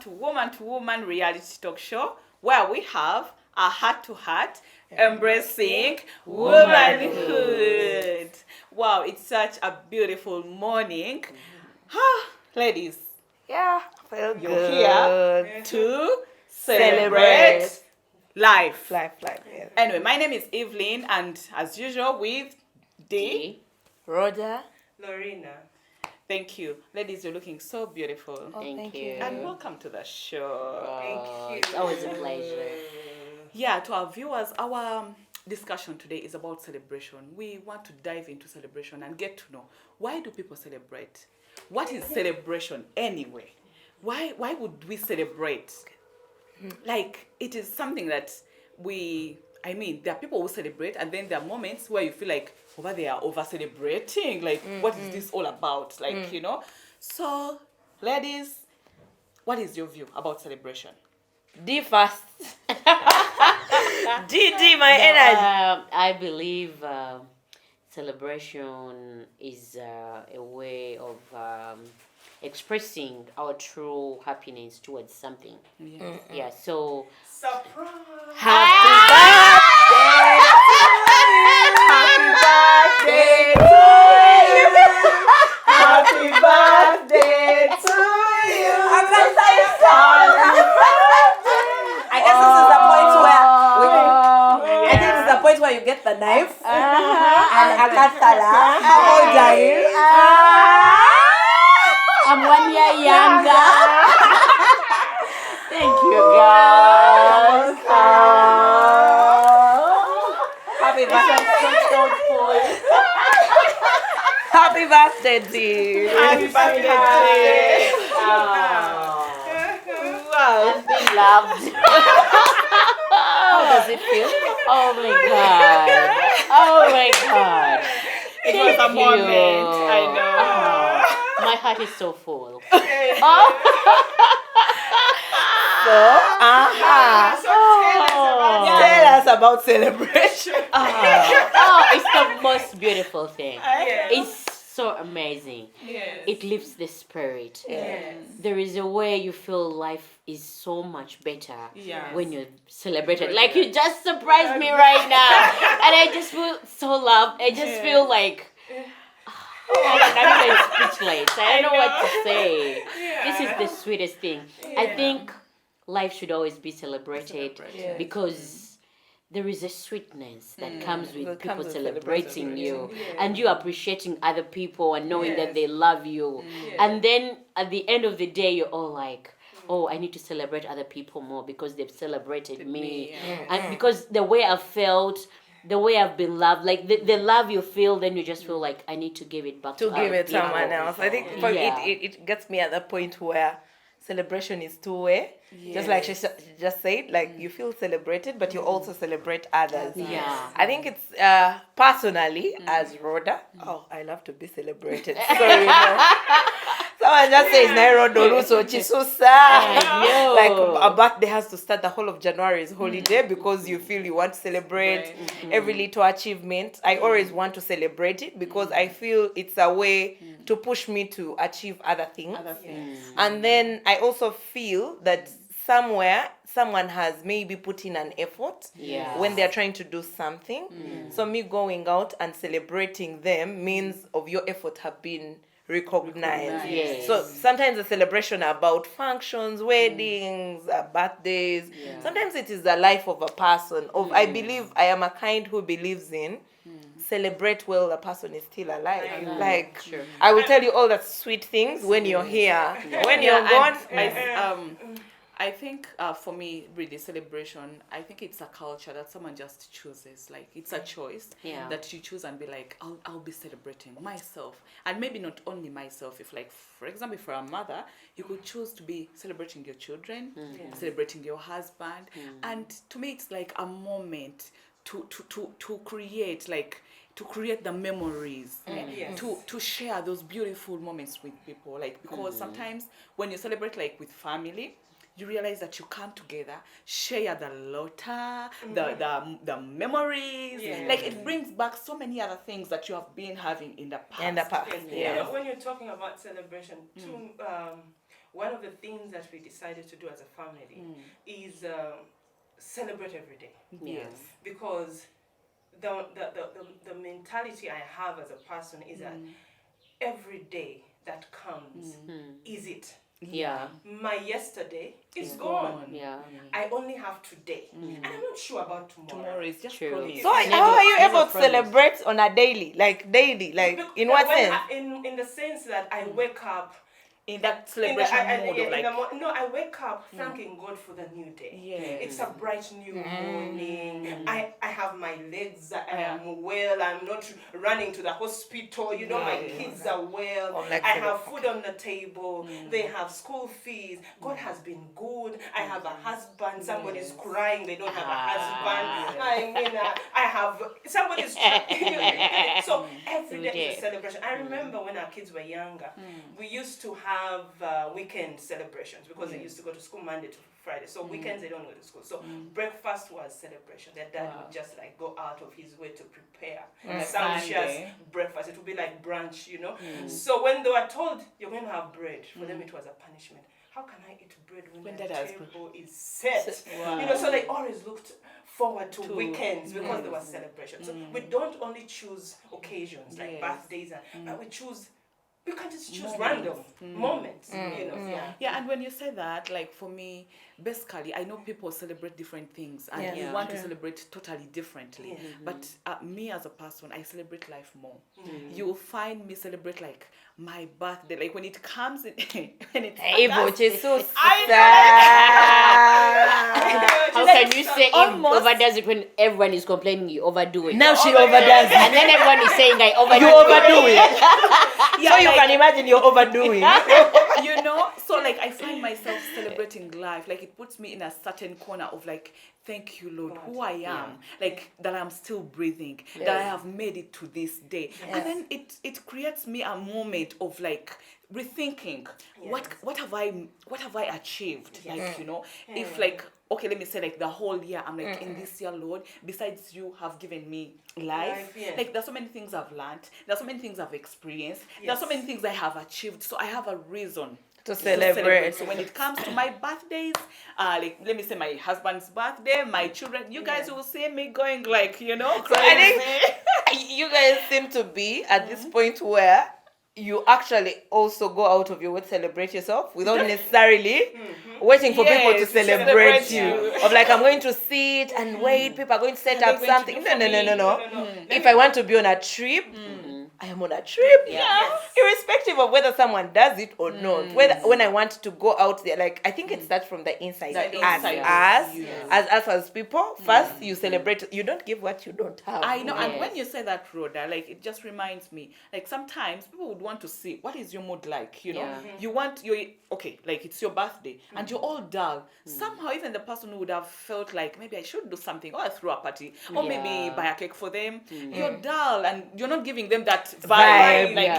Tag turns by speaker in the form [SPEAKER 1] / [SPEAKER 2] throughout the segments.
[SPEAKER 1] to Woman reality talk show where we have a heart-to-heart embracing womanhood. Wow, it's such a beautiful morning. Ladies,
[SPEAKER 2] Yeah, feel
[SPEAKER 1] you're
[SPEAKER 2] good.
[SPEAKER 1] here to celebrate life.
[SPEAKER 2] Life, yeah.
[SPEAKER 1] Anyway, my name is Evelyn, and as usual with D.
[SPEAKER 2] Rhoda.
[SPEAKER 3] Lorena.
[SPEAKER 1] Thank you. Ladies, you're looking so beautiful.
[SPEAKER 2] Oh,
[SPEAKER 4] Thank you.
[SPEAKER 1] And welcome to the show.
[SPEAKER 3] Thank you.
[SPEAKER 4] It's always a pleasure.
[SPEAKER 1] Yeah, to our viewers, our discussion today is about celebration. We want to dive into celebration and get to know, why do people celebrate? What is celebration anyway? Why would we celebrate? Like, it is something that there are people who celebrate, and then there are moments where you feel like, they are over celebrating. Like, what is this all about? Like, So, ladies, what is your view about celebration?
[SPEAKER 2] D first. D, my energy.
[SPEAKER 4] I believe celebration is a way of expressing our true happiness towards something. Yeah, so...
[SPEAKER 3] Surprise!
[SPEAKER 2] Happy birthday! Happy birthday to you! Happy birthday to you! I'm not saying I guess this is the point where I think this is the point where you get the knife and a katala. How old are you?
[SPEAKER 4] I'm 1 year younger. Thank you, guys.
[SPEAKER 2] Happy birthday! Happy birthday, dear!
[SPEAKER 1] Happy birthday!
[SPEAKER 4] Wow. I've been loved.
[SPEAKER 2] How does it feel?
[SPEAKER 4] Oh my god. Oh my god.
[SPEAKER 1] It was a moment, I know.
[SPEAKER 4] My heart is so full.
[SPEAKER 2] Tell us about celebration.
[SPEAKER 4] It's the most beautiful thing. It's so amazing.
[SPEAKER 1] Yes.
[SPEAKER 4] It lifts the spirit.
[SPEAKER 1] Yes.
[SPEAKER 4] There is a way you feel life is so much better
[SPEAKER 1] Yes.
[SPEAKER 4] when you're celebrated. Like, you just surprised me right now. And I just feel so loved. I just feel like... I'm even speechless. I don't know what to say. This is the sweetest thing. I think life should always be celebrated because there is a sweetness that comes with people celebrating you and you appreciating other people and knowing that they love you. And then at the end of the day, you're all like, I need to celebrate other people more because they've celebrated me. And because the way I felt, the way I've been loved, like the love you feel, then you just feel like I need to give it back to
[SPEAKER 2] give it
[SPEAKER 4] people.
[SPEAKER 2] someone else. I think for it gets me at the point where celebration is two-way. Just like she just said, like you feel celebrated, but you also celebrate others.
[SPEAKER 4] Yeah.
[SPEAKER 2] I think it's personally as Rhoda. I love to be celebrated. So someone just says Nairo Doruso Chisusa. Like a birthday has to start the whole of January is holiday because you feel you want to celebrate every little achievement. I always want to celebrate it because I feel it's a way to push me to achieve other things. And then I also feel that somewhere someone has maybe put in an effort when they're trying to do something. So me going out and celebrating them means of your effort have been recognized.
[SPEAKER 4] Yes.
[SPEAKER 2] So sometimes the celebration are about functions, weddings, birthdays. Sometimes it is the life of a person. I believe I am a kind who believes in celebrate while the person is still alive. Like I will tell you all the sweet things when you're here. When you're gone,
[SPEAKER 1] I think for me, really, celebration, I think it's a culture that someone just chooses. Like, it's a choice that you choose and be like, I'll be celebrating myself. And maybe not only myself. If, like, for example, for a mother, you could choose to be celebrating your children, celebrating your husband. And to me, it's like a moment to create, like, to create the memories, to share those beautiful moments with people. Like, because sometimes when you celebrate, like, with family, you realize that you come together, share the laughter, the memories. Like, it brings back so many other things that you have been having in the past.
[SPEAKER 3] When you're talking about celebration, one of the things that we decided to do as a family is celebrate every day.
[SPEAKER 4] Yes.
[SPEAKER 3] Because the mentality I have as a person is that every day that comes is it.
[SPEAKER 4] Yeah.
[SPEAKER 3] My yesterday is gone.
[SPEAKER 4] Yeah.
[SPEAKER 3] I only have today. And I'm not sure about tomorrow.
[SPEAKER 1] Tomorrow is just
[SPEAKER 4] True.
[SPEAKER 1] promise.
[SPEAKER 2] So how are you able to celebrate on a daily? Like in what sense?
[SPEAKER 3] In the sense that I wake up
[SPEAKER 1] In that celebration mode of like...
[SPEAKER 3] I wake up thanking God for the new day.
[SPEAKER 1] Yes.
[SPEAKER 3] It's a bright new morning. I have my legs, I am well, I'm not running to the hospital, my kids are well, I have food on the table, they have school fees, God has been good, I have a husband, somebody's crying, they don't have a husband, I mean, I have, somebody's so every day is a celebration. I remember when our kids were younger, we used to have weekend celebrations because they used to go to school Monday to Friday. So weekends they don't go to school. So breakfast was celebration. Their dad would just like go out of his way to prepare sumptuous breakfast. It would be like brunch, So when they were told you're going to have bread, for them it was a punishment. How can I eat bread when the table is set?
[SPEAKER 1] Wow.
[SPEAKER 3] So they always looked forward to weekends because there was celebration. So we don't only choose occasions like birthdays, but we can't just choose random moments,
[SPEAKER 1] Yeah, and when you say that, like for me, basically, I know people celebrate different things and we want to celebrate totally differently. But me as a person, I celebrate life more. You'll find me celebrate like my birthday, like when it comes in, when it's
[SPEAKER 4] How can you say it overdoes it when everyone is complaining you overdo it?
[SPEAKER 2] Now she overdoes it.
[SPEAKER 4] And then everyone is saying I overdo
[SPEAKER 2] You overdo it.
[SPEAKER 1] Yeah,
[SPEAKER 2] So you can imagine you're overdoing.
[SPEAKER 1] So like I find myself celebrating life, like it puts me in a certain corner of like, thank you, Lord, who I am, like that I'm still breathing, that I have made it to this day. And then it creates me a moment of like rethinking what have I achieved, like if like, okay, let me say like the whole year I'm like in this year, Lord, besides you have given me life, like there's so many things I've learned, there's so many things I've experienced, there's so many things I have achieved, so I have a reason
[SPEAKER 2] to celebrate.
[SPEAKER 1] So when it comes to my birthdays, like let me say my husband's birthday, my children, you guys will see me going like, crazy.
[SPEAKER 2] So I think you guys seem to be at this point where you actually also go out of your way to celebrate yourself without necessarily waiting for people to celebrate you. Of like, I'm going to sit and wait, people are going to set up something. No. If I want to be on a trip, I am on a trip. Irrespective of whether someone does it or not. When I want to go out there, like I think it starts from the inside. As us as people, first you celebrate. You don't give what you don't have.
[SPEAKER 1] I know, and when you say that, Rhoda, like it just reminds me, like sometimes people would want to see what is your mood like, you want like it's your birthday and you're all dull. Somehow even the person who would have felt like maybe I should do something, or I throw a party, or maybe buy a cake for them, you're dull and you're not giving them that vibe, like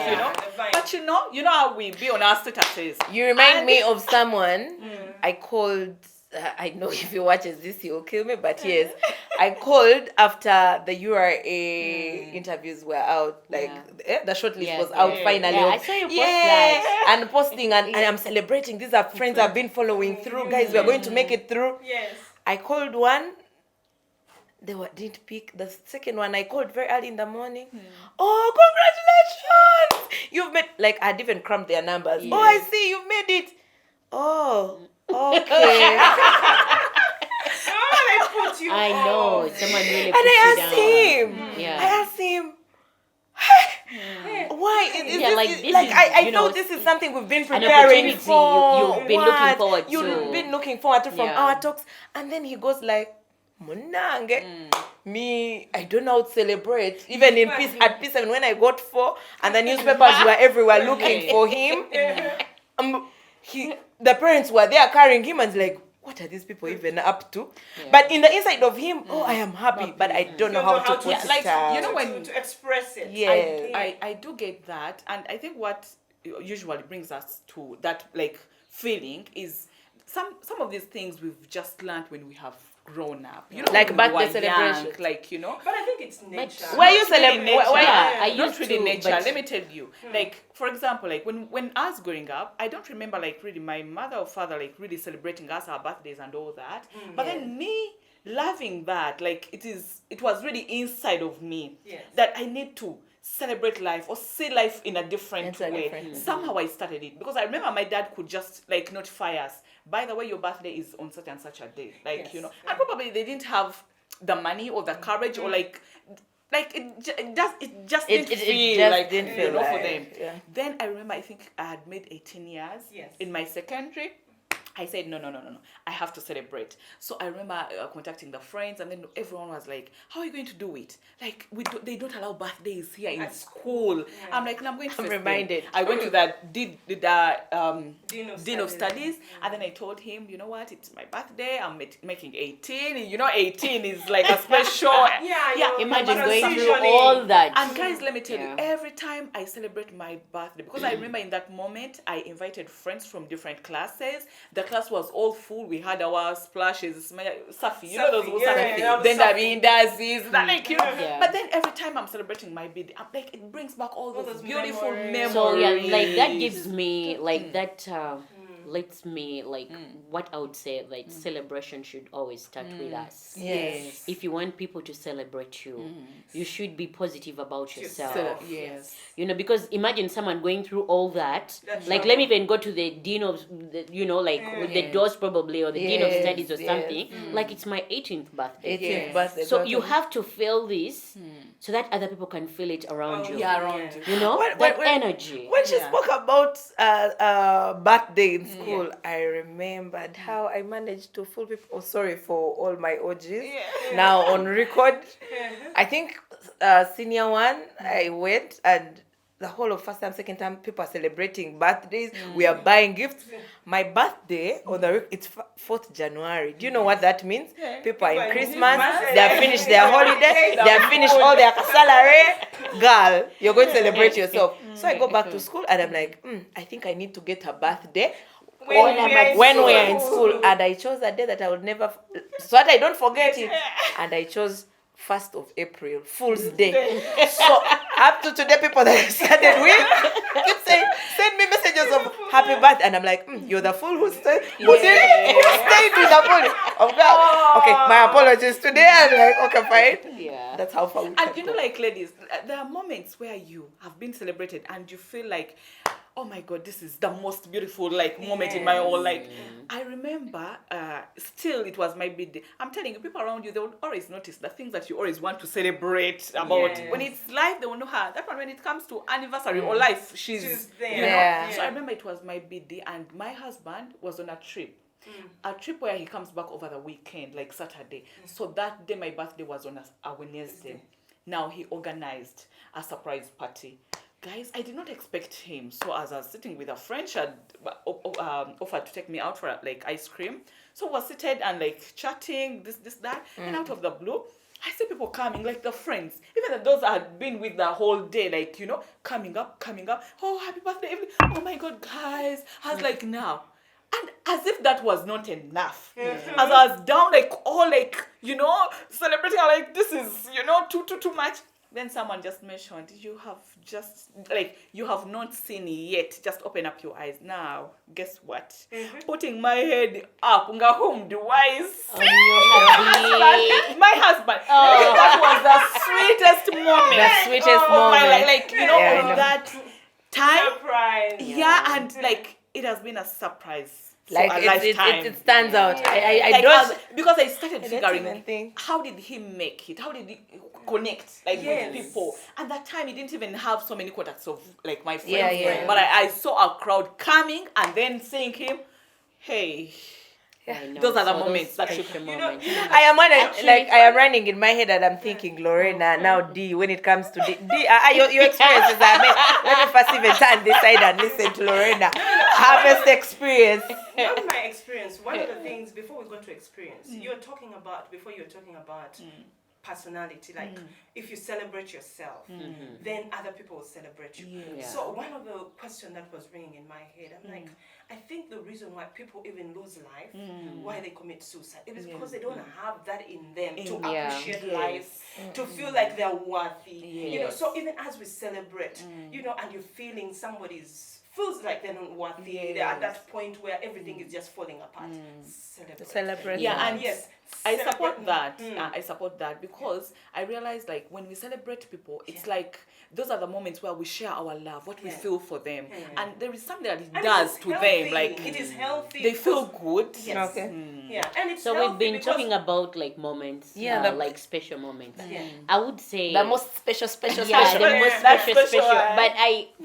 [SPEAKER 1] but you know how we be on our statuses.
[SPEAKER 2] You remind me of someone I called. I know if he watches this, he'll kill me, but yes, I called after the URA interviews were out, like the shortlist was out finally.
[SPEAKER 4] I saw you post that.
[SPEAKER 2] And posting, and I'm celebrating. These are friends I've been following through. Guys, we're going to make it through.
[SPEAKER 3] Yes.
[SPEAKER 2] I called one. They didn't pick. The second one, I called very early in the morning. Oh, congratulations! You've made, like, I'd even cramped their numbers. Oh, I see, you've made it. Oh, okay.
[SPEAKER 4] I know, someone really
[SPEAKER 2] And
[SPEAKER 4] put
[SPEAKER 2] I
[SPEAKER 4] you
[SPEAKER 2] asked
[SPEAKER 4] down.
[SPEAKER 2] him. I asked him, why? I thought this is something we've been preparing for.
[SPEAKER 4] You've been looking forward to.
[SPEAKER 2] You've been looking forward to from our talks. And then he goes like, Munange. Me, I don't know how to celebrate. Even in peace, at P7, when I got 4 and the newspapers were everywhere looking for him, the parents were there carrying him and like, what are these people even up to? But in the inside of him, I am happy, but I don't know how to put it
[SPEAKER 1] like,
[SPEAKER 2] out.
[SPEAKER 1] when
[SPEAKER 3] to express it.
[SPEAKER 2] Yeah.
[SPEAKER 1] I do get that, and I think what usually brings us to that like feeling is some of these things we've just learned when we have grown up. You
[SPEAKER 2] Yeah.
[SPEAKER 1] know,
[SPEAKER 2] Like
[SPEAKER 1] when
[SPEAKER 2] birthday
[SPEAKER 1] you were
[SPEAKER 2] celebration.
[SPEAKER 1] young, like, you know.
[SPEAKER 3] But I think it's nature.
[SPEAKER 2] Where you
[SPEAKER 1] Not really
[SPEAKER 2] celebrate?
[SPEAKER 1] nature.
[SPEAKER 2] Where?
[SPEAKER 4] I
[SPEAKER 1] Not
[SPEAKER 4] used
[SPEAKER 1] really
[SPEAKER 4] to,
[SPEAKER 1] nature.
[SPEAKER 4] but-
[SPEAKER 1] Let me tell you. Like, for example, like when I was growing up, I don't remember like really my mother or father like really celebrating us, our birthdays and all that. But then me loving that, like it was really inside of me
[SPEAKER 3] Yes.
[SPEAKER 1] that I need to celebrate life or see life in a different
[SPEAKER 2] It's a
[SPEAKER 1] way.
[SPEAKER 2] different-
[SPEAKER 1] Somehow I started it because I remember my dad could just like notify us, by the way, your birthday is on such and such a day. Like,
[SPEAKER 3] Yes.
[SPEAKER 1] you know, and probably they didn't have the money or the courage or like it just
[SPEAKER 2] It
[SPEAKER 1] didn't feel
[SPEAKER 2] just
[SPEAKER 1] like
[SPEAKER 2] didn't feel
[SPEAKER 1] you know, for
[SPEAKER 2] right.
[SPEAKER 1] them.
[SPEAKER 2] Yeah.
[SPEAKER 1] Then I remember I think I had made 18 years
[SPEAKER 3] Yes.
[SPEAKER 1] in my secondary. I said, no, I have to celebrate. So I remember contacting the friends, and then everyone was like, how are you going to do it? Like, they don't allow birthdays here in
[SPEAKER 3] At
[SPEAKER 1] school.
[SPEAKER 3] Yeah.
[SPEAKER 1] I'm like, no, I'm going to
[SPEAKER 2] I'm
[SPEAKER 1] face them.
[SPEAKER 2] reminded.
[SPEAKER 1] I went to that Dean of
[SPEAKER 3] Studies.
[SPEAKER 1] Studies, and then I told him, you know what, it's my birthday, I'm making 18. You know, 18 is like a special.
[SPEAKER 3] Yeah.
[SPEAKER 4] Imagine going through
[SPEAKER 3] transitioning.
[SPEAKER 4] all that.
[SPEAKER 1] And guys, let me tell you,
[SPEAKER 4] Yeah.
[SPEAKER 1] every time I celebrate my birthday, because I remember in that moment, I invited friends from different classes. The class was all full. We had our splashes, Safi, you know those
[SPEAKER 3] Safi, yeah,
[SPEAKER 1] Safi.
[SPEAKER 3] yeah,
[SPEAKER 1] Then
[SPEAKER 3] Safi.
[SPEAKER 1] the Indazis, like, you know.
[SPEAKER 4] Yeah.
[SPEAKER 1] But then every time I'm celebrating my birthday, I'm like, it brings back all those
[SPEAKER 3] those
[SPEAKER 1] beautiful
[SPEAKER 3] memories.
[SPEAKER 1] memories.
[SPEAKER 4] So yeah, like that gives me like that lets me like what I would say like celebration should always start with us.
[SPEAKER 2] Yes.
[SPEAKER 4] If you want people to celebrate you, you should be positive about yourself.
[SPEAKER 1] Yes.
[SPEAKER 4] You know, because imagine someone going through all that.
[SPEAKER 3] That's
[SPEAKER 4] Like,
[SPEAKER 3] right.
[SPEAKER 4] let me even go to the dean of, you know, like with the doors probably, or the dean of
[SPEAKER 2] Yes,
[SPEAKER 4] studies or
[SPEAKER 2] yes.
[SPEAKER 4] something. Like, it's my 18th birthday.
[SPEAKER 2] 18th
[SPEAKER 1] Yes.
[SPEAKER 2] birthday.
[SPEAKER 4] So
[SPEAKER 2] birthday.
[SPEAKER 4] you have to feel this so that other people can feel it around you.
[SPEAKER 1] Yeah, around you.
[SPEAKER 4] You know,
[SPEAKER 2] When-
[SPEAKER 4] that energy.
[SPEAKER 2] When she
[SPEAKER 1] Yeah.
[SPEAKER 2] spoke about birthday in school, I remembered how I managed to fool people. Oh, sorry for all my OGs. Now on record, I think senior one, I went and the whole of first time, second time, people are celebrating birthdays. We are buying gifts. My birthday on the it's 4th January. Do you know what that means? People are in Christmas. They have finished their holiday. They have finished all their salary. Girl, you're going to celebrate yourself. So I go back to school and I'm like, I think I need to get a birthday when we are in school. And I chose a day that I would never, so that I don't forget it. And I chose 1st of April, Fool's Day. So up to today, people that I started with keep saying, send me messages of happy birthday, and I'm like, you're the fool who stayed. Who stayed with the fool? Oh God. Okay, my apologies today. I'm like, okay, fine.
[SPEAKER 4] Yeah.
[SPEAKER 2] That's how far we
[SPEAKER 1] And
[SPEAKER 2] can
[SPEAKER 1] you
[SPEAKER 2] go.
[SPEAKER 1] know, like ladies, there are moments where you have been celebrated and you feel like, oh my God, this is the most beautiful like moment in my whole life. I remember, still it was my birthday. I'm telling you, people around you, they will always notice the things that you always want to celebrate about.
[SPEAKER 3] Yes.
[SPEAKER 1] When it's life, they will know her. That one, when it comes to anniversary or life, she's
[SPEAKER 3] there.
[SPEAKER 1] you know.
[SPEAKER 2] Yeah.
[SPEAKER 1] So I remember it was my birthday and my husband was on a trip. A trip where he comes back over the weekend, like Saturday. So that day, my birthday was on a Wednesday. Now he organized a surprise party. Guys, I did not expect him. So as I was sitting with a friend, she had offered to take me out for like ice cream. So we're seated and like chatting, this, that. And out of the blue, I see people coming, like the friends. Even those I had been with the whole day, like, you know, coming up. Oh, happy birthday. Oh my God, guys. I was like, now. And as if that was not enough. As I was down, like, all like, you know, celebrating, I'm like, this is, you know, too much. Then someone just mentioned, you have just, like, you have not seen yet. Just open up your eyes. Now, guess what? Putting my head up, nga home wise. My husband. That was the sweetest moment.
[SPEAKER 2] The sweetest
[SPEAKER 1] of my
[SPEAKER 2] moment.
[SPEAKER 1] life. Like, you know,
[SPEAKER 2] Yeah, I
[SPEAKER 1] on
[SPEAKER 2] know.
[SPEAKER 1] that time.
[SPEAKER 3] Surprise.
[SPEAKER 1] Yeah, and like, it has been a surprise.
[SPEAKER 2] Like
[SPEAKER 1] for a
[SPEAKER 2] it
[SPEAKER 1] lifetime.
[SPEAKER 2] stands out. I
[SPEAKER 1] Like,
[SPEAKER 2] don't.
[SPEAKER 1] because I started
[SPEAKER 2] I don't
[SPEAKER 1] figuring
[SPEAKER 2] even think.
[SPEAKER 1] how did he make it? How did he connect like
[SPEAKER 3] Yes.
[SPEAKER 1] with people? And that time he didn't even have so many contacts of like my friends.
[SPEAKER 2] Yeah.
[SPEAKER 1] But I saw a crowd coming and then seeing him. Hey,
[SPEAKER 4] I know.
[SPEAKER 1] those are the
[SPEAKER 4] So
[SPEAKER 1] moments that
[SPEAKER 4] special
[SPEAKER 1] should
[SPEAKER 4] moments.
[SPEAKER 2] I am
[SPEAKER 4] Actually-
[SPEAKER 2] I am running in my head and I'm thinking Lorena now D when it comes to D your experiences I mean let me first even turn this side and listen to Lorena harvest experience.
[SPEAKER 3] Not my experience. One of the things before we go to experience, before you're talking about personality. Like if you celebrate yourself, then other people will celebrate you.
[SPEAKER 4] Yeah.
[SPEAKER 3] So one of the questions that was ringing in my head, I'm like, I think the reason why people even lose life, why they commit suicide, it is because they don't have that in them to appreciate life, to feel like they're worthy. You know, so even as we celebrate, you know, and you're feeling feels like they're not worthy. They're at that point where everything is just falling apart. Celebrate.
[SPEAKER 1] Yeah, and
[SPEAKER 3] yes,
[SPEAKER 1] I support that. I support that because I realize like when we celebrate people, it's like those are the moments where we share our love, what we feel for them, and there is something that it does to them. Like
[SPEAKER 3] it is healthy.
[SPEAKER 1] They feel good.
[SPEAKER 3] Yes.
[SPEAKER 2] Okay.
[SPEAKER 3] Yeah, and it's
[SPEAKER 4] So
[SPEAKER 3] healthy
[SPEAKER 4] we've been
[SPEAKER 3] because
[SPEAKER 4] talking about like moments, like special moments. I would say
[SPEAKER 2] The most special.
[SPEAKER 4] the most
[SPEAKER 1] That's
[SPEAKER 4] special.
[SPEAKER 1] special,
[SPEAKER 4] But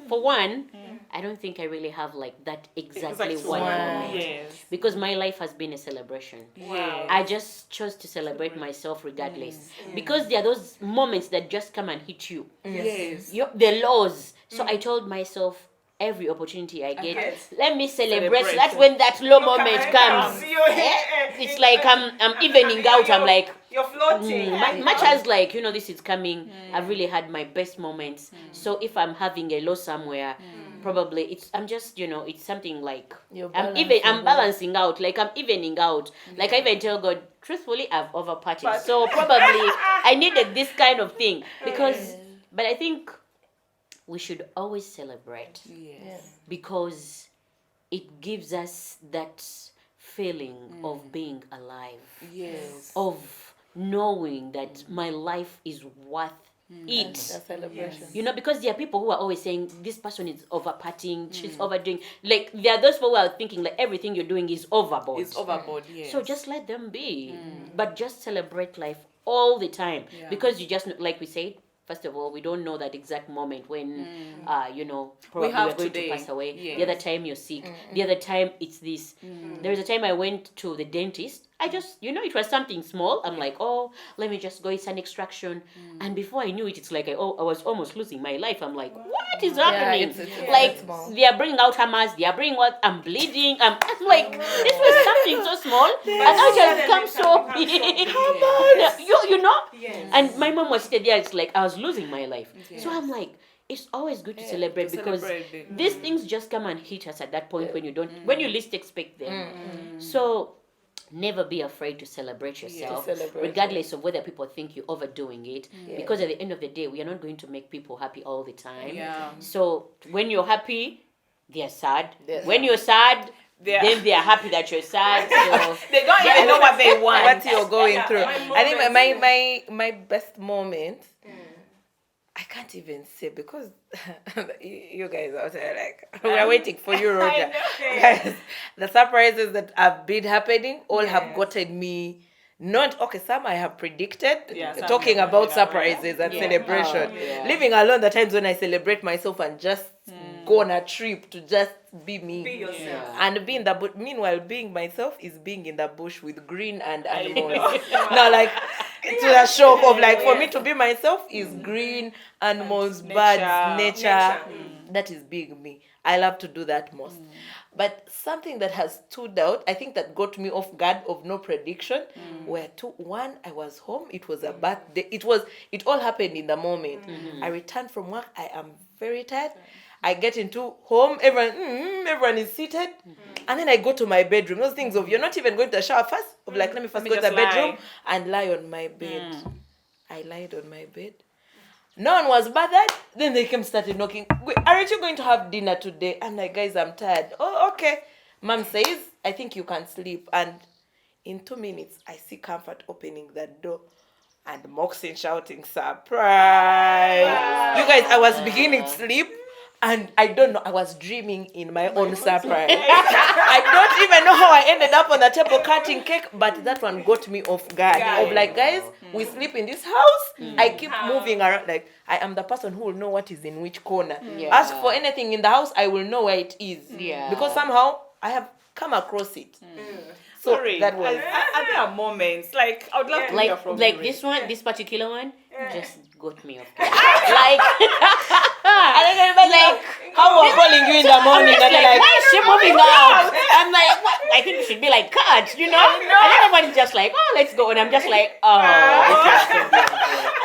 [SPEAKER 4] for one, I don't think I really have like that exactly one moment.
[SPEAKER 1] Yes.
[SPEAKER 4] Because my life has been a celebration.
[SPEAKER 1] Wow.
[SPEAKER 4] I just chose to celebrate myself regardless. Because there are those moments that just come and hit you.
[SPEAKER 1] Yes.
[SPEAKER 4] The lows. So I told myself, every opportunity I get,
[SPEAKER 3] Yes.
[SPEAKER 4] let me celebrate. So
[SPEAKER 1] Celebration.
[SPEAKER 4] that's when that low moment comes. It's like I'm evening out. I'm like,
[SPEAKER 3] you're floating.
[SPEAKER 4] much as like, you know, this is coming, I've really had my best moments. So if I'm having a low somewhere, probably I'm just, you know, it's something like I'm balancing out, like I'm evening out. Like I even tell God, truthfully, I've overpartied. So probably I needed this kind of thing because, but I think we should always celebrate because it gives us that feeling of being alive.
[SPEAKER 1] Yes.
[SPEAKER 4] Of knowing that my life is worth it.
[SPEAKER 2] Celebration.
[SPEAKER 4] You know, because there are people who are always saying this person is over partying, she's overdoing. Like there are those people who are thinking like everything you're doing is overboard.
[SPEAKER 1] It's overboard. Yes.
[SPEAKER 4] So just let them be, but just celebrate life all the time because you just like we said. First of all, we don't know that exact moment when, you know, probably we're going to pass away.
[SPEAKER 1] Yes.
[SPEAKER 4] The other time you're sick. The other time it's this. There was a time I went to the dentist. I just, you know, it was something small. I'm like, oh, let me just go. It's an extraction. And before I knew it, it's like I was almost losing my life. I'm like, what is happening? Like, they are bringing out hammers. They are bringing out, I'm bleeding. I'm like, this was something so small. And now it has become so big. You know?
[SPEAKER 3] Yes.
[SPEAKER 4] And my mom was sitting there. It's like I was losing my life. So I'm like, it's always good to celebrate because these things just come and hit us at that point when you least expect them. So never be afraid to celebrate yourself, regardless of whether people think you're overdoing it. Because at the end of the day, we are not going to make people happy all the time.
[SPEAKER 1] Yeah.
[SPEAKER 4] So when you're happy, they're sad. When you're sad, then they are happy that you're sad. So
[SPEAKER 1] They don't even know what they want.
[SPEAKER 2] What you're going through. I think my best moment, I can't even say because you guys out there like we're waiting for you, Roger. Guys, the surprises that have been happening all have gotten me. Not okay. Some I have predicted. Talking about surprises and celebration. Leaving alone the times when I celebrate myself and just go on a trip to just be me.
[SPEAKER 3] Be yourself.
[SPEAKER 2] And be in the bush. Meanwhile, being myself is being in the bush with green and animals. Now, like to the shock of like for me to be myself is green, animals, birds, nature. That is being me. I love to do that most. But something that has stood out, I think that got me off guard of no prediction, were two. One, I was home. It was a birthday. It all happened in the moment. I returned from work. I am very tired. I get into home. Everyone is seated, and then I go to my bedroom. Those things of you're not even going to the shower first. Of like, let me first go to the bedroom and lie on my bed. I lied on my bed. No one was bothered. Then they started knocking. Aren't you going to have dinner today? I'm like, guys, I'm tired. Oh, okay. Mom says, I think you can sleep. And in 2 minutes, I see Comfort opening the door and Moxin shouting, surprise. You guys, I was beginning to sleep. And I don't know, I was dreaming in my own surprise. I don't even know how I ended up on the table cutting cake, but that one got me off guard. Of like, guys, we sleep in this house. I keep moving around. Like, I am the person who will know what is in which corner. Ask for anything in the house, I will know where it is. Because somehow I have come across it. So that was.
[SPEAKER 1] Are there moments like I would love to hear from
[SPEAKER 4] like
[SPEAKER 1] you.
[SPEAKER 4] this one, this particular one, just got me off guard. Like, and then everybody like,
[SPEAKER 2] How we're calling you in the morning and
[SPEAKER 4] like,
[SPEAKER 2] like,
[SPEAKER 4] why is she moving out?
[SPEAKER 2] and
[SPEAKER 4] I'm like, what? I think it should be like cut, you know? And everybody's just like, oh, let's go. And I'm just like, oh, this is so beautiful.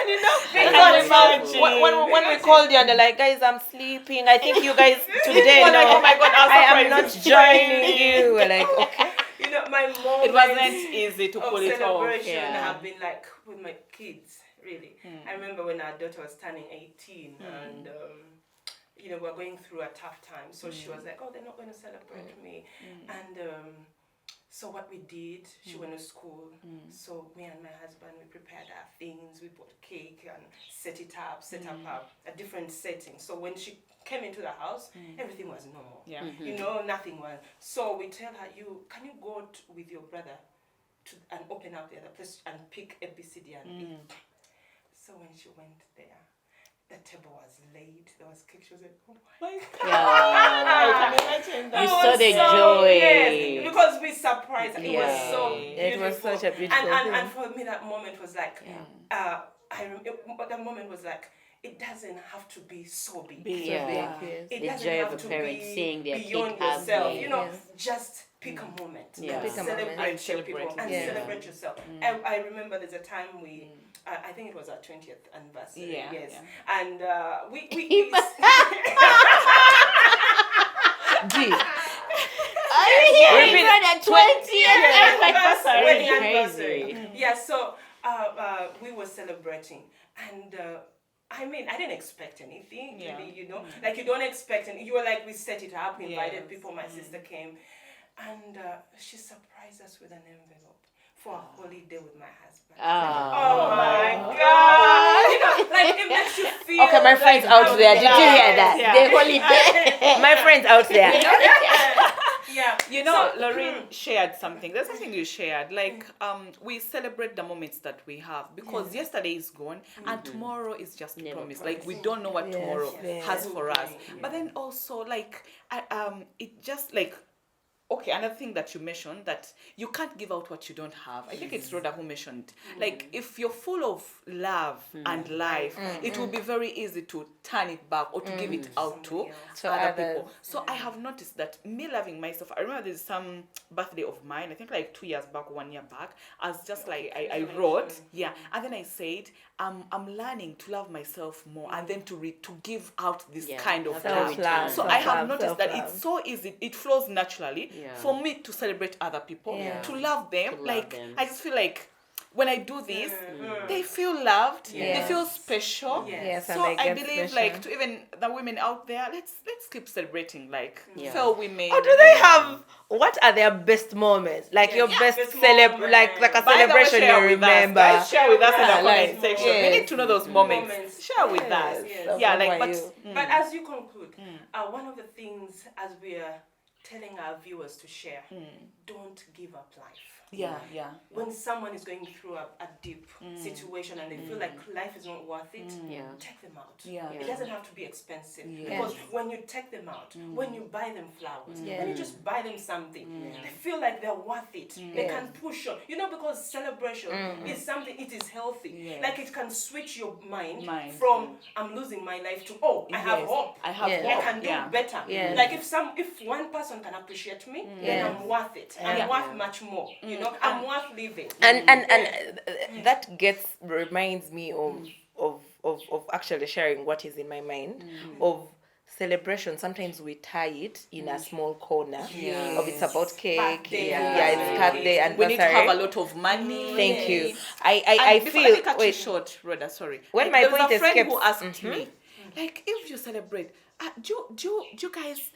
[SPEAKER 2] And you know,
[SPEAKER 4] That's so
[SPEAKER 2] when we called you and they're like, guys, I'm sleeping. I think you guys today,
[SPEAKER 1] Like,
[SPEAKER 2] no,
[SPEAKER 1] oh my God,
[SPEAKER 2] I am not joining you. We're like, okay.
[SPEAKER 3] You know, my mom.
[SPEAKER 1] It wasn't easy to pull it off.
[SPEAKER 3] Celebration
[SPEAKER 4] Yeah.
[SPEAKER 3] have been like with my kids, really. I remember when our daughter was turning 18 and you know, we're going through a tough time. So she was like, oh, they're not going to celebrate me. And so what we did, she went to school. So me and my husband, we prepared our things. We bought cake and set up a different setting. So when she came into the house, everything was normal.
[SPEAKER 1] Yeah.
[SPEAKER 3] You know, nothing was. So we tell her, can you go with your brother and open up the other place and pick ABCD and eat? So when she went there, the table was laid. There was cake. She was like, oh my God.
[SPEAKER 1] I can imagine that.
[SPEAKER 4] You saw the joy.
[SPEAKER 3] Yes, because we surprised. It was so beautiful.
[SPEAKER 2] It was such a beautiful thing.
[SPEAKER 3] And for me, that moment was like, that moment was like, it doesn't have to be so big.
[SPEAKER 4] Yeah.
[SPEAKER 3] It
[SPEAKER 4] The
[SPEAKER 3] doesn't
[SPEAKER 4] joy of
[SPEAKER 3] have
[SPEAKER 4] a
[SPEAKER 3] to
[SPEAKER 4] parent
[SPEAKER 3] be
[SPEAKER 4] seeing their kid
[SPEAKER 3] beyond
[SPEAKER 4] happy.
[SPEAKER 3] yourself. You know,
[SPEAKER 2] Yes.
[SPEAKER 3] just pick a moment.
[SPEAKER 4] Yeah.
[SPEAKER 3] And
[SPEAKER 2] Pick a moment.
[SPEAKER 3] celebrate
[SPEAKER 1] And celebrate
[SPEAKER 3] people and
[SPEAKER 2] it. Yeah.
[SPEAKER 3] celebrate yourself. I remember there's a time I think it was our 20th anniversary.
[SPEAKER 1] Yeah,
[SPEAKER 3] Yes.
[SPEAKER 1] yeah.
[SPEAKER 3] And we
[SPEAKER 4] Repeat at 20th anniversary.
[SPEAKER 3] wedding
[SPEAKER 4] Crazy.
[SPEAKER 3] anniversary. Yeah, so we were celebrating, and I mean, I didn't expect anything,
[SPEAKER 1] Yeah.
[SPEAKER 3] really, you know, like you don't expect, and you were like, we set it up, we invited
[SPEAKER 1] Yes.
[SPEAKER 3] people. My sister came, and she surprised us with an envelope for a holiday with my husband. Oh my God! You know, like it makes you feel.
[SPEAKER 2] Okay, my friends
[SPEAKER 3] like,
[SPEAKER 2] out there, did you hear that?
[SPEAKER 1] Yeah.
[SPEAKER 4] The holiday.
[SPEAKER 2] My friends out there.
[SPEAKER 3] Yeah.
[SPEAKER 1] You know,
[SPEAKER 3] So-
[SPEAKER 1] Lorraine shared something. There's something you shared. Like, we celebrate the moments that we have because yesterday is gone and tomorrow is just a
[SPEAKER 4] Never
[SPEAKER 1] promise. Like, we don't know what
[SPEAKER 2] Yes,
[SPEAKER 1] tomorrow
[SPEAKER 2] yes.
[SPEAKER 1] has for us.
[SPEAKER 3] Yeah.
[SPEAKER 1] But then also, like, it just like. Okay, another thing that you mentioned, that you can't give out what you don't have. I think it's Rhoda who mentioned, like, if you're full of love and life, it will be very easy to turn it back or to give it out to
[SPEAKER 2] To
[SPEAKER 1] other
[SPEAKER 2] others.
[SPEAKER 1] people. So I have noticed that me loving myself, I remember there's some birthday of mine, I think like 2 years back, 1 year back, I was just like, I wrote, and then I said, I'm learning to love myself more and then to give out this
[SPEAKER 4] Yeah,
[SPEAKER 1] kind of
[SPEAKER 4] self-love,
[SPEAKER 1] love. So I have
[SPEAKER 2] self-love,
[SPEAKER 1] noticed that
[SPEAKER 2] self-love.
[SPEAKER 1] it's so easy, it flows naturally
[SPEAKER 4] Yeah.
[SPEAKER 1] for me to celebrate other people,
[SPEAKER 2] Yeah.
[SPEAKER 1] to love them.
[SPEAKER 4] To love
[SPEAKER 1] Like,
[SPEAKER 4] them.
[SPEAKER 1] I just feel like when I do this, they feel loved, they
[SPEAKER 2] Yes.
[SPEAKER 1] feel special.
[SPEAKER 3] Yes.
[SPEAKER 2] Yes, and
[SPEAKER 1] So
[SPEAKER 2] they
[SPEAKER 1] I
[SPEAKER 2] get
[SPEAKER 1] believe,
[SPEAKER 2] special.
[SPEAKER 1] like, to even the women out there, let's keep celebrating, like,
[SPEAKER 4] Yeah.
[SPEAKER 1] fellow women.
[SPEAKER 2] Or do they have, what are their best moments? Like your
[SPEAKER 3] Yeah,
[SPEAKER 2] best
[SPEAKER 3] best
[SPEAKER 2] like a
[SPEAKER 3] moment.
[SPEAKER 1] By the way,
[SPEAKER 2] celebration
[SPEAKER 1] share
[SPEAKER 2] you
[SPEAKER 1] with us,
[SPEAKER 2] remember.
[SPEAKER 1] guys. Share with us in the
[SPEAKER 2] Yeah,
[SPEAKER 1] comment
[SPEAKER 2] like,
[SPEAKER 1] section. We
[SPEAKER 2] yes.
[SPEAKER 1] need to know those moments.
[SPEAKER 3] Moments.
[SPEAKER 1] Share with
[SPEAKER 2] Yes,
[SPEAKER 1] us.
[SPEAKER 3] yes.
[SPEAKER 1] Yeah,
[SPEAKER 2] How
[SPEAKER 1] like,
[SPEAKER 2] about
[SPEAKER 1] but
[SPEAKER 2] you?
[SPEAKER 3] But as you conclude, one of the things as we are telling our viewers to share, don't give up life.
[SPEAKER 1] yeah.
[SPEAKER 3] When someone is going through a deep situation and they feel like life is not worth it,
[SPEAKER 4] Yeah.
[SPEAKER 3] take them out.
[SPEAKER 1] Yeah.
[SPEAKER 3] It doesn't have to be expensive.
[SPEAKER 1] Yeah.
[SPEAKER 3] Because when you take them out, when you buy them flowers,
[SPEAKER 2] Yeah.
[SPEAKER 3] when you just buy them something, they feel like they're worth it. They
[SPEAKER 2] Yeah.
[SPEAKER 3] can push on. You know, because celebration is something, it is healthy.
[SPEAKER 1] Yes.
[SPEAKER 3] Like it can switch your mind,
[SPEAKER 1] Mind.
[SPEAKER 3] from I'm losing my life to, oh, I have
[SPEAKER 1] Yes.
[SPEAKER 3] hope.
[SPEAKER 1] I have
[SPEAKER 2] Yeah.
[SPEAKER 3] I
[SPEAKER 1] hope.
[SPEAKER 3] can do
[SPEAKER 1] Yeah.
[SPEAKER 3] better.
[SPEAKER 2] Yes.
[SPEAKER 3] Like if one person can appreciate me, then
[SPEAKER 2] Yes.
[SPEAKER 3] I'm worth it. I'm
[SPEAKER 2] Yeah.
[SPEAKER 3] worth much more. You know, I'm worth living.
[SPEAKER 2] And that reminds me of actually sharing what is in my mind of celebration. Sometimes we tie it in a small corner of it's about cake,
[SPEAKER 3] Birthday,
[SPEAKER 2] it's birthday and
[SPEAKER 1] We need to have a lot of money.
[SPEAKER 2] Thank you.
[SPEAKER 3] Yes.
[SPEAKER 2] I
[SPEAKER 1] Before
[SPEAKER 2] feel
[SPEAKER 1] I cut you
[SPEAKER 2] wait.
[SPEAKER 1] short, Rhoda, sorry.
[SPEAKER 2] When
[SPEAKER 1] Like,
[SPEAKER 2] my
[SPEAKER 1] there was
[SPEAKER 2] point
[SPEAKER 1] a friend
[SPEAKER 2] escapes-
[SPEAKER 1] who asked me, like, if you celebrate, do you guys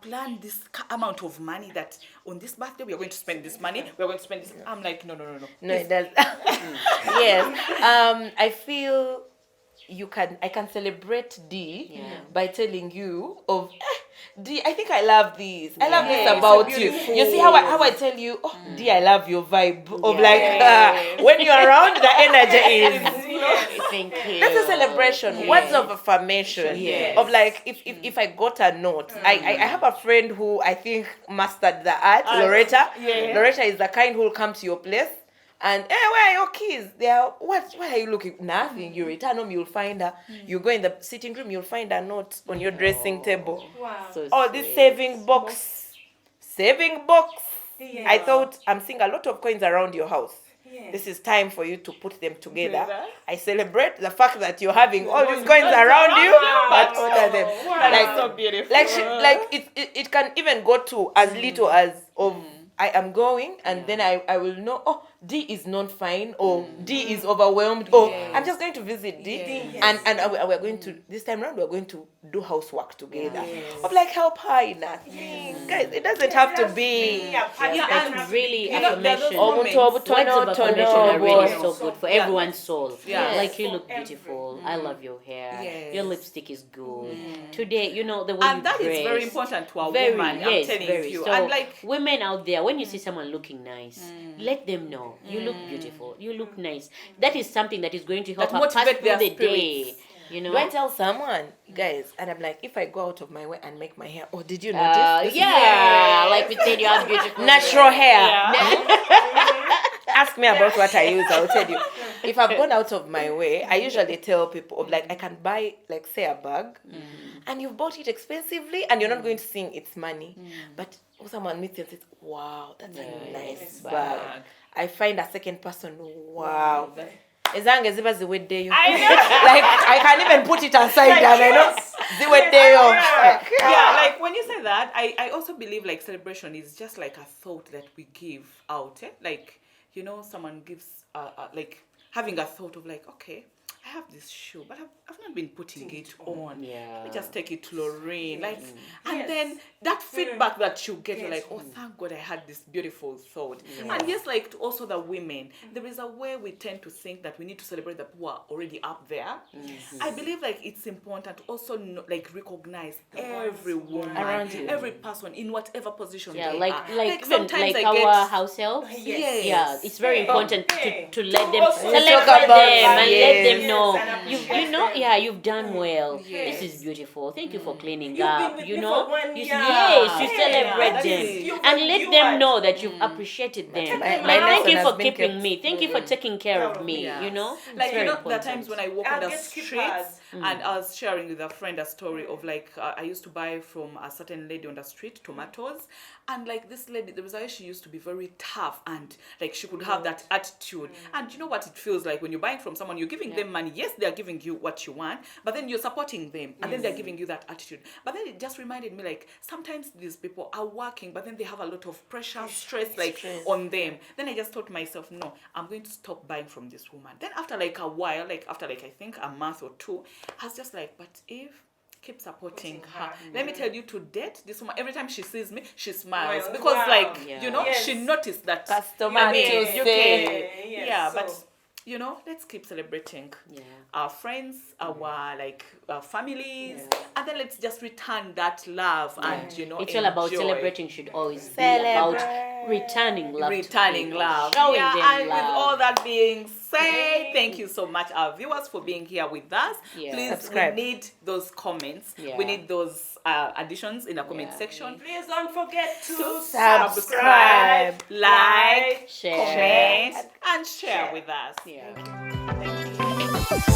[SPEAKER 1] plan this amount of money that on this birthday we are going to spend this money, we are going to spend this? I'm like, no.
[SPEAKER 2] No, it does. Yes. I feel I can celebrate D by telling you of D, I think I love this. I love
[SPEAKER 1] Yes,
[SPEAKER 2] this
[SPEAKER 1] so
[SPEAKER 2] about you.
[SPEAKER 1] beautiful.
[SPEAKER 2] You see how I tell you, oh D, I love your vibe. Of like
[SPEAKER 1] Yes.
[SPEAKER 2] when you're around, the energy is
[SPEAKER 4] Thank you.
[SPEAKER 2] that's a celebration. Words of affirmation.
[SPEAKER 1] Yes.
[SPEAKER 2] Of like if I got a note. I have a friend who I think mastered the art, Loretta.
[SPEAKER 1] Yeah.
[SPEAKER 2] Loretta is the kind who will come to your place and hey, where are your keys? They are what are you looking? Nothing. You return home, you'll find her. You go in the sitting room, you'll find a note on your dressing table.
[SPEAKER 3] Wow.
[SPEAKER 4] So
[SPEAKER 2] Or this
[SPEAKER 4] sweet.
[SPEAKER 2] saving box saving box.
[SPEAKER 3] Yeah.
[SPEAKER 2] I thought I'm seeing a lot of coins around your house.
[SPEAKER 3] Yeah.
[SPEAKER 2] This is time for you to put them together.
[SPEAKER 1] Together.
[SPEAKER 2] I celebrate the fact that you're having all these coins around you, but order them.
[SPEAKER 3] Wow.
[SPEAKER 1] That's so beautiful.
[SPEAKER 2] Like it can even go to as little as of I am going, and then I will know, oh, D is not fine, or D is overwhelmed, or I'm just going to visit D.
[SPEAKER 3] Yes.
[SPEAKER 2] And we're going to, this time around, we're going to do housework together. Of like, help her in that thing. Guys, it doesn't have to be.
[SPEAKER 4] That's really
[SPEAKER 1] you know, there are those
[SPEAKER 4] affirmation.
[SPEAKER 1] moments.
[SPEAKER 4] Words of affirmation are really
[SPEAKER 2] Yeah.
[SPEAKER 4] so good for everyone's soul.
[SPEAKER 1] Yeah.
[SPEAKER 4] Like, you look beautiful. I love your hair.
[SPEAKER 1] Yes.
[SPEAKER 4] Your lipstick is good. Today, you know, the way
[SPEAKER 1] And
[SPEAKER 4] you
[SPEAKER 1] that
[SPEAKER 4] dress.
[SPEAKER 1] is very important to a
[SPEAKER 4] Very,
[SPEAKER 1] woman.
[SPEAKER 4] yes,
[SPEAKER 1] I'm telling
[SPEAKER 4] very.
[SPEAKER 1] you.
[SPEAKER 4] So,
[SPEAKER 1] And like,
[SPEAKER 4] women out there, when you see someone looking nice, let them know you look beautiful. You look nice. That is something that is going to help
[SPEAKER 1] That
[SPEAKER 4] her pass
[SPEAKER 1] motivate
[SPEAKER 4] through
[SPEAKER 1] their
[SPEAKER 4] the day.
[SPEAKER 1] spirits.
[SPEAKER 4] You know.
[SPEAKER 2] Do I tell someone, guys? And I'm like, if I go out of my way and make my hair, oh, did you notice? This is
[SPEAKER 4] Like we said, you have beautiful
[SPEAKER 2] natural hair.
[SPEAKER 1] yeah.
[SPEAKER 2] Ask me about what I use, I'll tell you. If I've gone out of my way, I usually tell people of like I can buy like say a bag and you've bought it expensively and you're not going to think it's money. But someone meets you and says, wow, that's a nice bag. I find a second person, wow. As long as it was the way day, like I can't even put it aside and I know the way day.
[SPEAKER 1] Yeah, like when you say that, I also believe like celebration is just like a thought that we give out. Like, you know, someone gives like having a thought of like, okay, I have this shoe, but I've not been putting it on.
[SPEAKER 4] Yeah.
[SPEAKER 1] Let me just take it to Lorraine. Like, and then that feedback that you get, you're like, oh, thank God I had this beautiful thought. And yes, like to also the women, there is a way we tend to think that we need to celebrate the people who are already up there. I believe like it's important to also like recognize every woman,
[SPEAKER 2] around you,
[SPEAKER 1] every person in whatever position they
[SPEAKER 4] like
[SPEAKER 1] are.
[SPEAKER 4] even
[SPEAKER 1] sometimes
[SPEAKER 4] like
[SPEAKER 1] I get
[SPEAKER 4] our house helps.
[SPEAKER 1] Yes.
[SPEAKER 4] Yeah, it's very important to let them
[SPEAKER 3] also
[SPEAKER 4] celebrate
[SPEAKER 2] talk
[SPEAKER 4] them
[SPEAKER 2] about
[SPEAKER 4] and let them
[SPEAKER 3] yes,
[SPEAKER 4] know
[SPEAKER 3] and
[SPEAKER 4] you know you've done well.
[SPEAKER 1] Yes.
[SPEAKER 4] This is beautiful. Thank you for cleaning
[SPEAKER 3] You've
[SPEAKER 4] up.
[SPEAKER 3] been with
[SPEAKER 4] You
[SPEAKER 3] me
[SPEAKER 4] know,
[SPEAKER 3] for 1
[SPEAKER 4] you,
[SPEAKER 3] year.
[SPEAKER 4] yes, you
[SPEAKER 1] Yeah,
[SPEAKER 4] celebrate
[SPEAKER 1] that
[SPEAKER 4] them
[SPEAKER 1] is-
[SPEAKER 3] You've
[SPEAKER 4] and
[SPEAKER 3] been
[SPEAKER 4] let
[SPEAKER 3] viewed.
[SPEAKER 4] them know that you've appreciated them.
[SPEAKER 2] my
[SPEAKER 4] And
[SPEAKER 2] lesson
[SPEAKER 4] thank you
[SPEAKER 2] has
[SPEAKER 4] for
[SPEAKER 2] been
[SPEAKER 4] keeping
[SPEAKER 2] kept.
[SPEAKER 4] me. Thank you for taking care of me.
[SPEAKER 1] Yes.
[SPEAKER 4] You know,
[SPEAKER 1] Like,
[SPEAKER 4] it's
[SPEAKER 1] you
[SPEAKER 4] very
[SPEAKER 1] know, there are
[SPEAKER 4] important.
[SPEAKER 1] times when I walk
[SPEAKER 3] I'll
[SPEAKER 1] on the
[SPEAKER 3] get
[SPEAKER 1] streets
[SPEAKER 3] skippers.
[SPEAKER 1] and I was sharing with a friend a story of like, I used to buy from a certain lady on the street tomatoes. And like this lady, there was a way she used to be very tough and like she could have that attitude. And you know what it feels like when you're buying from someone, you're giving them money. Yes, they're giving you what you want, but then you're supporting them and then they're giving you that attitude. But then it just reminded me like sometimes these people are working, but then they have a lot of pressure, stress like on them. Then I just thought to myself, no, I'm going to stop buying from this woman. Then after like a while, like after like I think a month or two, I was just like, but if keep supporting her. Let me tell you, to date this woman, every time she sees me, she smiles
[SPEAKER 3] Well,
[SPEAKER 1] because,
[SPEAKER 3] wow.
[SPEAKER 1] like,
[SPEAKER 4] Yeah.
[SPEAKER 1] you know,
[SPEAKER 3] Yes.
[SPEAKER 1] she noticed that.
[SPEAKER 2] Customer
[SPEAKER 1] I mean,
[SPEAKER 2] to
[SPEAKER 1] you
[SPEAKER 2] say.
[SPEAKER 1] can-
[SPEAKER 3] Yes,
[SPEAKER 1] yeah,
[SPEAKER 3] so-
[SPEAKER 1] but you know, let's keep celebrating
[SPEAKER 4] Yeah.
[SPEAKER 1] our friends, our like families, and then let's just return that love and you know,
[SPEAKER 4] It's all about
[SPEAKER 1] enjoy.
[SPEAKER 4] celebrating. Should always be about returning love. to people, showing
[SPEAKER 1] yeah,
[SPEAKER 4] them
[SPEAKER 1] and
[SPEAKER 4] love.
[SPEAKER 1] with all that being said, thank you so much, our viewers, for being here with us.
[SPEAKER 4] Yeah.
[SPEAKER 1] Please,
[SPEAKER 2] Subscribe.
[SPEAKER 1] we need those comments.
[SPEAKER 4] Yeah.
[SPEAKER 1] We need those additions in the comment
[SPEAKER 4] Yeah.
[SPEAKER 1] section.
[SPEAKER 3] Please don't forget to
[SPEAKER 2] Subscribe.
[SPEAKER 1] like,
[SPEAKER 4] Share.
[SPEAKER 1] comment, and share with us.
[SPEAKER 4] Yeah.
[SPEAKER 1] Thank you.